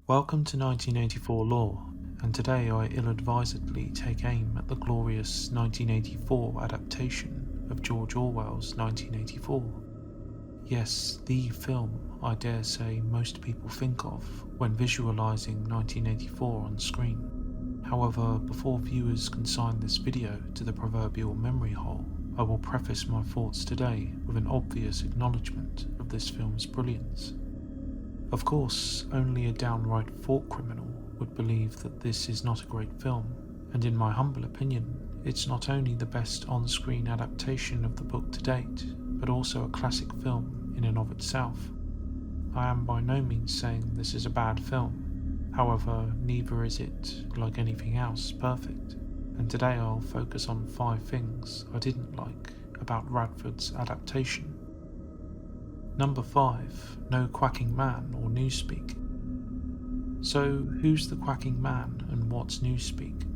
Welcome to 1984 Lore, and today I ill-advisedly take aim at the glorious 1984 adaptation of George Orwell's 1984. Yes, the film I dare say most people think of when visualising 1984 on screen. However, before viewers consign this video to the proverbial memory hole, I will preface my thoughts today with an obvious acknowledgement of this film's brilliance. Of course, only a downright thought criminal would believe that this is not a great film, and in my humble opinion, it's not only the best on-screen adaptation of the book to date, but also a classic film in and of itself. I am by no means saying this is a bad film, however, neither is it, like anything else, perfect, and today I'll focus on 5 things I didn't like about Radford's adaptation. Number 5. No Quacking Man or Newspeak. So, who's the Quacking Man and what's Newspeak?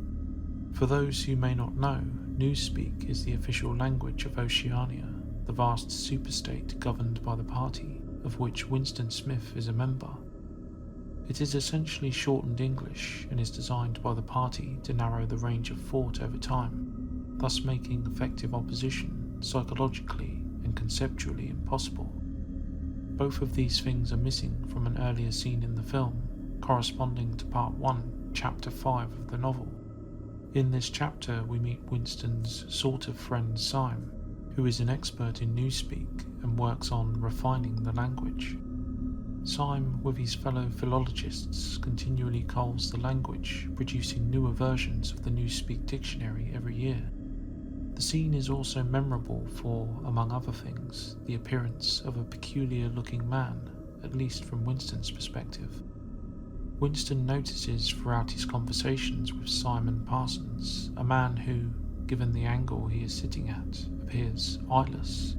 For those who may not know, Newspeak is the official language of Oceania, the vast superstate governed by the party, of which Winston Smith is a member. It is essentially shortened English and is designed by the party to narrow the range of thought over time, thus making effective opposition psychologically and conceptually impossible. Both of these things are missing from an earlier scene in the film, corresponding to Part 1, Chapter 5 of the novel. In this chapter we meet Winston's sort of friend Syme, who is an expert in Newspeak and works on refining the language. Syme, with his fellow philologists, continually culls the language, producing newer versions of the Newspeak dictionary every year. The scene is also memorable for, among other things, the appearance of a peculiar-looking man, at least from Winston's perspective. Winston notices throughout his conversations with Simon Parsons a man who, given the angle he is sitting at, appears eyeless,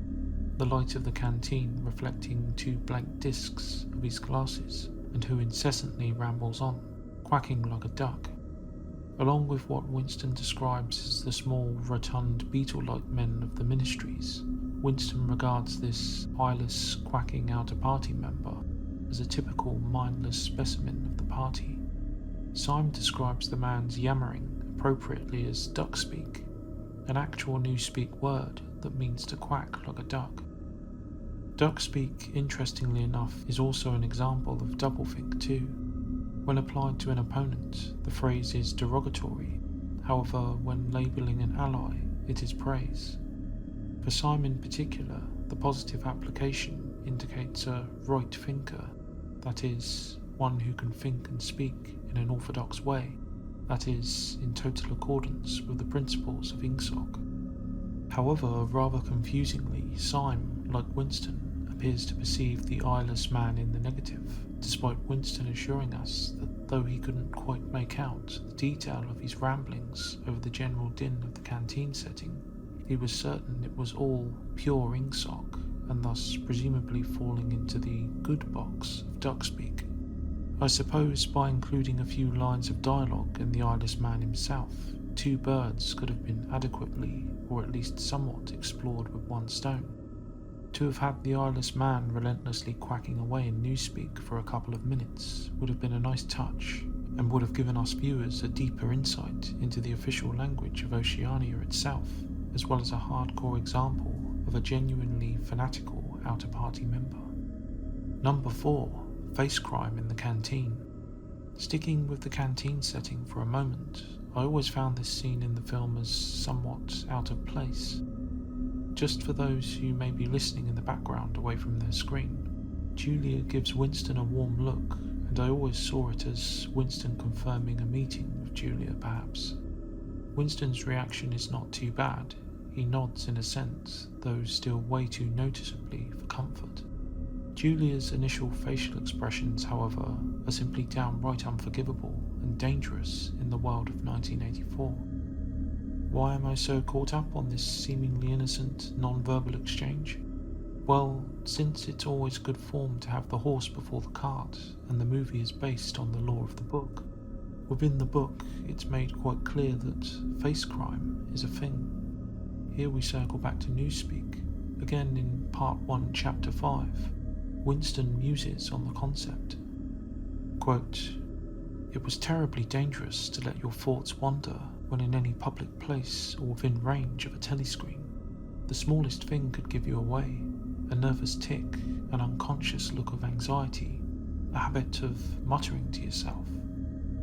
the light of the canteen reflecting 2 blank discs of his glasses, and who incessantly rambles on, quacking like a duck. Along with what Winston describes as the small, rotund, beetle-like men of the ministries, Winston regards this eyeless, quacking outer-party member as a typical mindless specimen of the party. Syme describes the man's yammering appropriately as duck-speak, an actual Newspeak word that means to quack like a duck. Duck-speak, interestingly enough, is also an example of doublethink too. When applied to an opponent, the phrase is derogatory, however, when labelling an ally, it is praise. For Syme in particular, the positive application indicates a right thinker, that is, one who can think and speak in an orthodox way, that is, in total accordance with the principles of Ingsoc. However, rather confusingly, Syme, like Winston, appears to perceive the eyeless man in the negative, despite Winston assuring us that though he couldn't quite make out the detail of his ramblings over the general din of the canteen setting, he was certain it was all pure Ingsoc, and thus presumably falling into the good box of duck-speak. I suppose by including a few lines of dialogue in the eyeless man himself, 2 birds could have been adequately, or at least somewhat, explored with one stone. To have had the eyeless man relentlessly quacking away in Newspeak for a couple of minutes would have been a nice touch, and would have given us viewers a deeper insight into the official language of Oceania itself, as well as a hardcore example of a genuinely fanatical outer-party member. Number 4. Face crime in the canteen. Sticking with the canteen setting for a moment, I always found this scene in the film as somewhat out of place. Just for those who may be listening in the background away from their screen, Julia gives Winston a warm look, and I always saw it as Winston confirming a meeting with Julia perhaps. Winston's reaction is not too bad. He nods in assent, though still way too noticeably for comfort. Julia's initial facial expressions, however, are simply downright unforgivable and dangerous in the world of 1984. Why am I so caught up on this seemingly innocent, non-verbal exchange? Well, since it's always good form to have the horse before the cart, and the movie is based on the lore of the book. Within the book, it's made quite clear that face crime is a thing. Here we circle back to Newspeak, again in Part 1, Chapter 5. Winston muses on the concept. Quote, It was terribly dangerous to let your thoughts wander when in any public place or within range of a telescreen. The smallest thing could give you away: a nervous tick, an unconscious look of anxiety, a habit of muttering to yourself,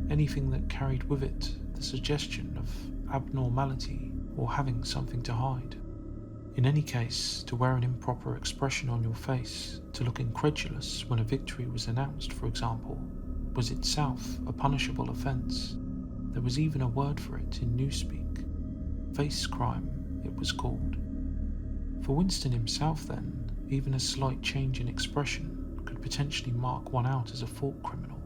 anything that carried with it the suggestion of abnormality or having something to hide. In any case, to wear an improper expression on your face, to look incredulous when a victory was announced, for example, was itself a punishable offence. There was even a word for it in newspeak. Face crime, it was called. For Winston himself, then, even a slight change in expression could potentially mark one out as a thought criminal.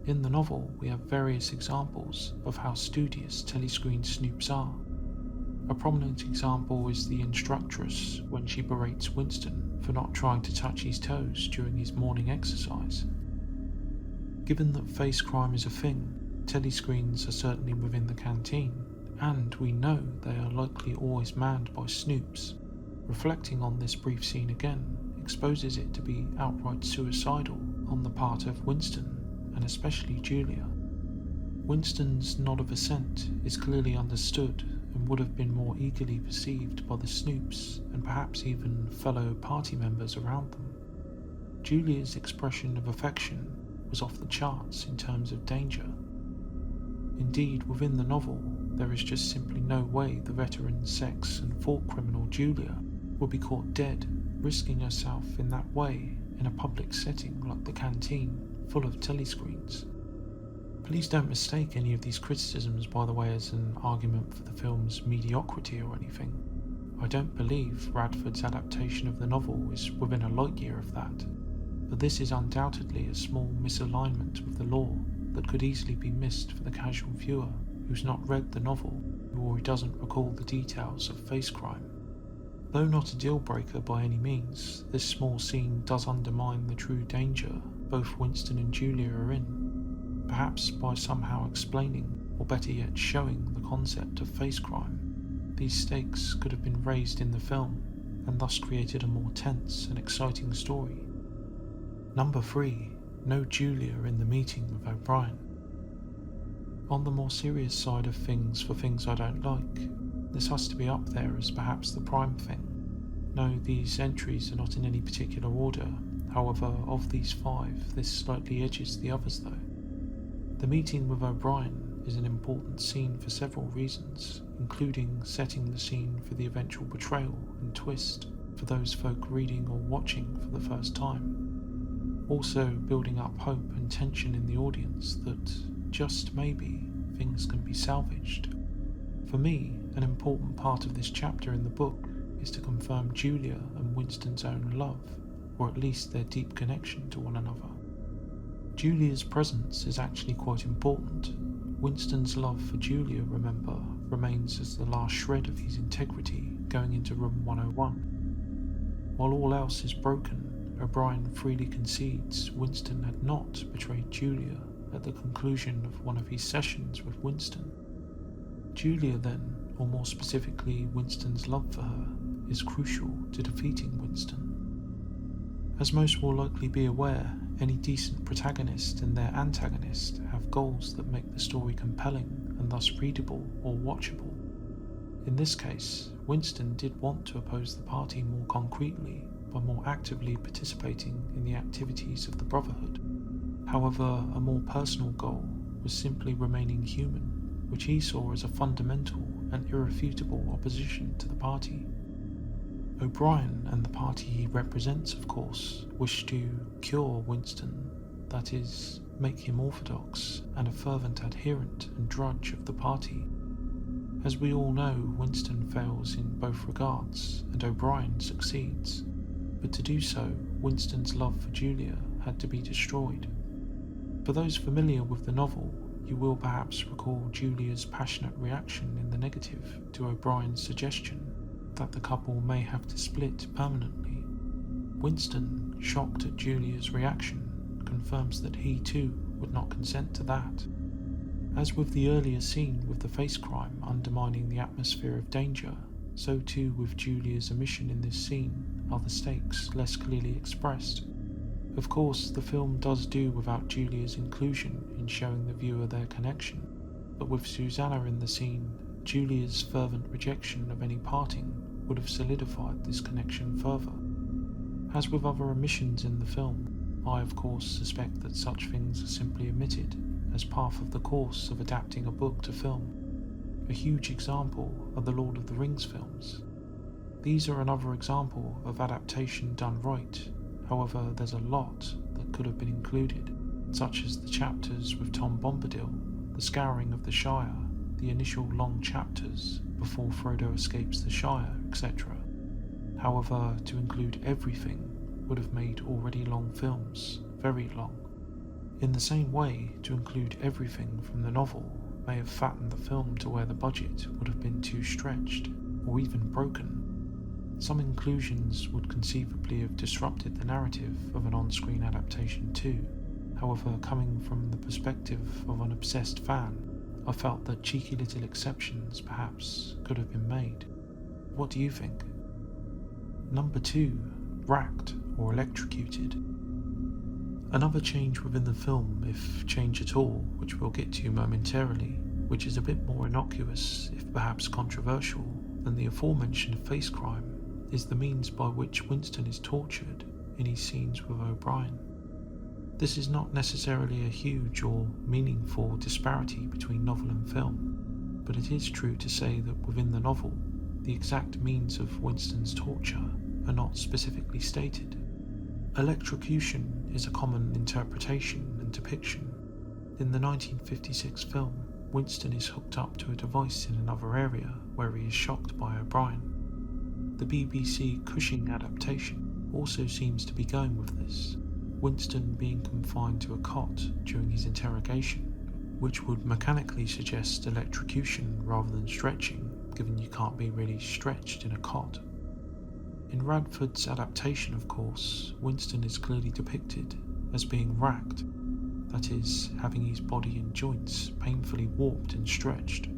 In the novel, we have various examples of how studious telescreen snoops are. A prominent example is the instructress when she berates Winston for not trying to touch his toes during his morning exercise. Given that face crime is a thing, telescreens are certainly within the canteen, and we know they are likely always manned by snoops. Reflecting on this brief scene again exposes it to be outright suicidal on the part of Winston, and especially Julia. Winston's nod of assent is clearly understood and would have been more eagerly perceived by the snoops and perhaps even fellow party members around them. Julia's expression of affection was off the charts in terms of danger. Indeed, within the novel, there is just simply no way the veteran sex and thought criminal Julia would be caught dead, risking herself in that way in a public setting like the canteen, full of telescreens. Please don't mistake any of these criticisms, by the way, as an argument for the film's mediocrity or anything. I don't believe Radford's adaptation of the novel is within a light year of that, but this is undoubtedly a small misalignment with the law that could easily be missed for the casual viewer who's not read the novel or who doesn't recall the details of face crime. Though not a deal breaker by any means, this small scene does undermine the true danger both Winston and Julia are in, perhaps by somehow explaining, or better yet showing, the concept of face crime. These stakes could have been raised in the film, and thus created a more tense and exciting story. Number 3. No Julia in the meeting with O'Brien. On the more serious side of things for things I don't like, this has to be up there as perhaps the prime thing. No, these entries are not in any particular order. However, of these 5, this slightly edges the others though. The meeting with O'Brien is an important scene for several reasons, including setting the scene for the eventual betrayal and twist for those folk reading or watching for the first time. Also building up hope and tension in the audience that, just maybe, things can be salvaged. For me, an important part of this chapter in the book is to confirm Julia and Winston's own love, or at least their deep connection to one another. Julia's presence is actually quite important. Winston's love for Julia, remember, remains as the last shred of his integrity going into room 101. While all else is broken, O'Brien freely concedes Winston had not betrayed Julia at the conclusion of one of his sessions with Winston. Julia then, or more specifically Winston's love for her, is crucial to defeating Winston. As most will likely be aware, any decent protagonist and their antagonist have goals that make the story compelling and thus readable or watchable. In this case, Winston did want to oppose the party more concretely by more actively participating in the activities of the Brotherhood. However, a more personal goal was simply remaining human, which he saw as a fundamental and irrefutable opposition to the party. O'Brien and the party he represents, of course, wish to cure Winston, that is, make him orthodox and a fervent adherent and drudge of the party. As we all know, Winston fails in both regards, and O'Brien succeeds. But to do so, Winston's love for Julia had to be destroyed. For those familiar with the novel, you will perhaps recall Julia's passionate reaction in the negative to O'Brien's suggestion that the couple may have to split permanently. Winston, shocked at Julia's reaction, confirms that he too would not consent to that. As with the earlier scene with the face crime undermining the atmosphere of danger, so too with Julia's omission in this scene are the stakes less clearly expressed. Of course, the film does do without Julia's inclusion in showing the viewer their connection, but with Susanna in the scene, Julia's fervent rejection of any parting would have solidified this connection further. As with other omissions in the film, I of course suspect that such things are simply omitted as part of the course of adapting a book to film. A huge example are the Lord of the Rings films. These are another example of adaptation done right. However, there's a lot that could have been included, such as the chapters with Tom Bombadil, the scouring of the Shire, the initial long chapters before Frodo escapes the Shire, etc. However, to include everything would have made already long films very long. In the same way, to include everything from the novel may have fattened the film to where the budget would have been too stretched, or even broken. Some inclusions would conceivably have disrupted the narrative of an on-screen adaptation too. However, coming from the perspective of an obsessed fan, I felt that cheeky little exceptions perhaps could have been made. What do you think? Number 2. Racked or electrocuted. Another change within the film, if change at all, which we'll get to momentarily, which is a bit more innocuous, if perhaps controversial, than the aforementioned face crime, is the means by which Winston is tortured in his scenes with O'Brien. This is not necessarily a huge or meaningful disparity between novel and film, but it is true to say that within the novel, the exact means of Winston's torture are not specifically stated. Electrocution is a common interpretation and depiction. In the 1956 film, Winston is hooked up to a device in another area where he is shocked by O'Brien. The BBC Cushing adaptation also seems to be going with this, Winston being confined to a cot during his interrogation, which would mechanically suggest electrocution rather than stretching, given you can't be really stretched in a cot. In Radford's adaptation, of course, Winston is clearly depicted as being racked, that is, having his body and joints painfully warped and stretched.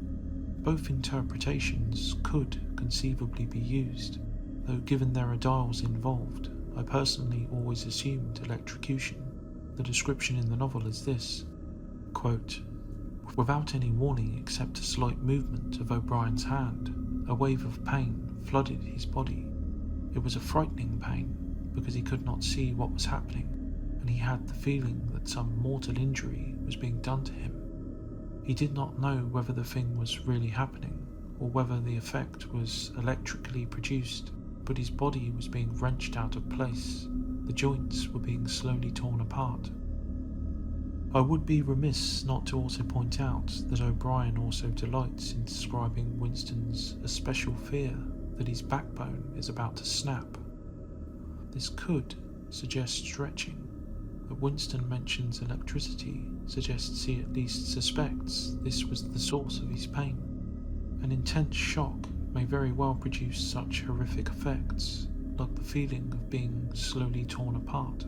Both interpretations could conceivably be used, though given there are dials involved, I personally always assumed electrocution. The description in the novel is this, quote, "Without any warning except a slight movement of O'Brien's hand, a wave of pain flooded his body. It was a frightening pain, because he could not see what was happening, and he had the feeling that some mortal injury was being done to him. He did not know whether the thing was really happening, or whether the effect was electrically produced, but his body was being wrenched out of place. The joints were being slowly torn apart." I would be remiss not to also point out that O'Brien also delights in describing Winston's especial fear that his backbone is about to snap. This could suggest stretching. That Winston mentions electricity suggests he at least suspects this was the source of his pain. An intense shock may very well produce such horrific effects, like the feeling of being slowly torn apart.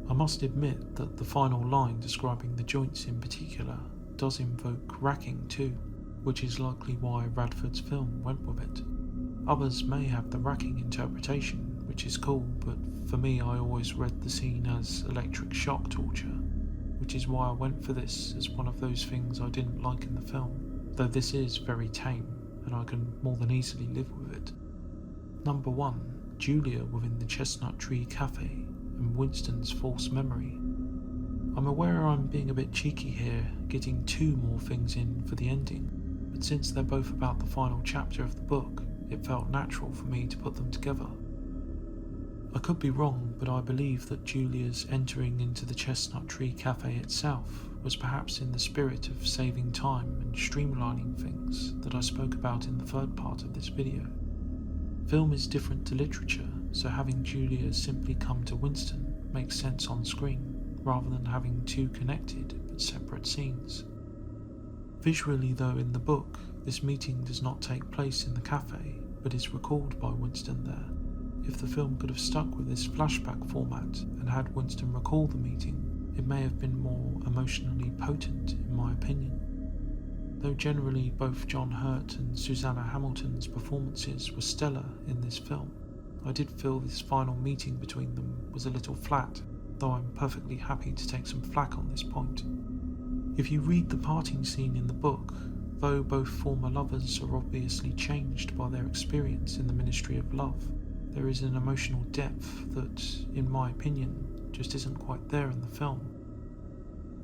I must admit that the final line describing the joints in particular does invoke racking too, which is likely why Radford's film went with it. Others may have the racking interpretation, which is cool, but for me I always read the scene as electric shock torture, which is why I went for this as one of those things I didn't like in the film, though this is very tame and I can more than easily live with it. Number 1. Julia within the Chestnut Tree Cafe and Winston's false memory. I'm aware I'm being a bit cheeky here, getting 2 more things in for the ending, but since they're both about the final chapter of the book, it felt natural for me to put them together. I could be wrong, but I believe that Julia's entering into the Chestnut Tree Cafe itself was perhaps in the spirit of saving time and streamlining things that I spoke about in the third part of this video. Film is different to literature, so having Julia simply come to Winston makes sense on screen, rather than having 2 connected but separate scenes. Visually though, in the book, this meeting does not take place in the cafe, but is recalled by Winston there. If the film could have stuck with this flashback format and had Winston recall the meeting, it may have been more emotionally potent in my opinion. Though generally both John Hurt and Susanna Hamilton's performances were stellar in this film, I did feel this final meeting between them was a little flat, though I'm perfectly happy to take some flack on this point. If you read the parting scene in the book, though both former lovers are obviously changed by their experience in the Ministry of Love, there is an emotional depth that, in my opinion, just isn't quite there in the film.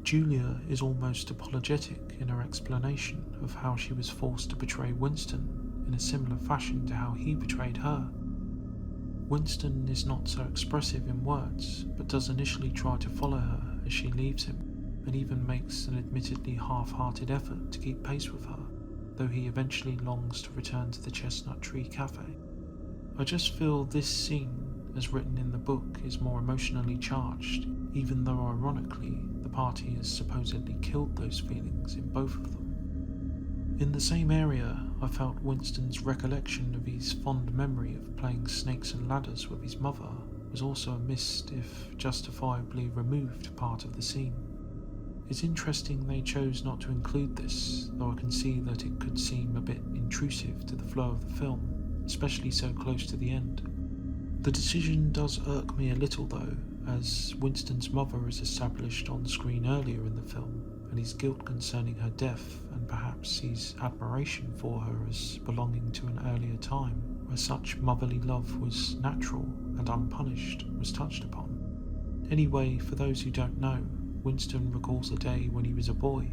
Julia is almost apologetic in her explanation of how she was forced to betray Winston in a similar fashion to how he betrayed her. Winston is not so expressive in words, but does initially try to follow her as she leaves him, and even makes an admittedly half-hearted effort to keep pace with her, though he eventually longs to return to the Chestnut Tree Cafe. I just feel this scene, as written in the book, is more emotionally charged, even though ironically the party has supposedly killed those feelings in both of them. In the same area, I felt Winston's recollection of his fond memory of playing snakes and ladders with his mother was also a missed, if justifiably removed, part of the scene. It's interesting they chose not to include this, though I can see that it could seem a bit intrusive to the flow of the film, especially so close to the end. The decision does irk me a little though, as Winston's mother is established on screen earlier in the film, and his guilt concerning her death, and perhaps his admiration for her as belonging to an earlier time where such motherly love was natural and unpunished, was touched upon. Anyway, for those who don't know, Winston recalls a day when he was a boy.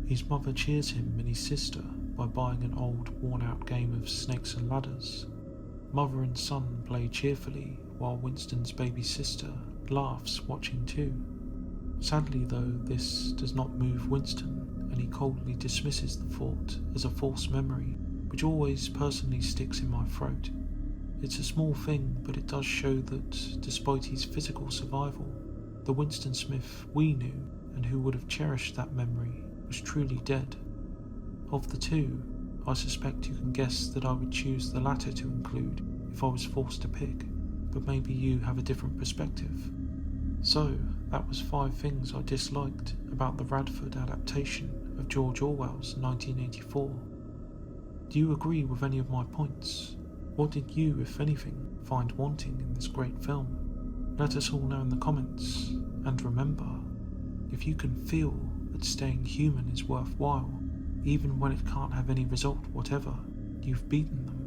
His mother cheers him and his sister by buying an old, worn-out game of snakes and ladders. Mother and son play cheerfully, while Winston's baby sister laughs watching too. Sadly though, this does not move Winston, and he coldly dismisses the thought as a false memory, which always personally sticks in my throat. It's a small thing, but it does show that, despite his physical survival, the Winston Smith we knew, and who would have cherished that memory, was truly dead. Of the two, I suspect you can guess that I would choose the latter to include if I was forced to pick, but maybe you have a different perspective. So, that was 5 things I disliked about the Radford adaptation of George Orwell's 1984. Do you agree with any of my points? What did you, if anything, find wanting in this great film? Let us all know in the comments, and remember, if you can feel that staying human is worthwhile, even when it can't have any result whatever, you've beaten them.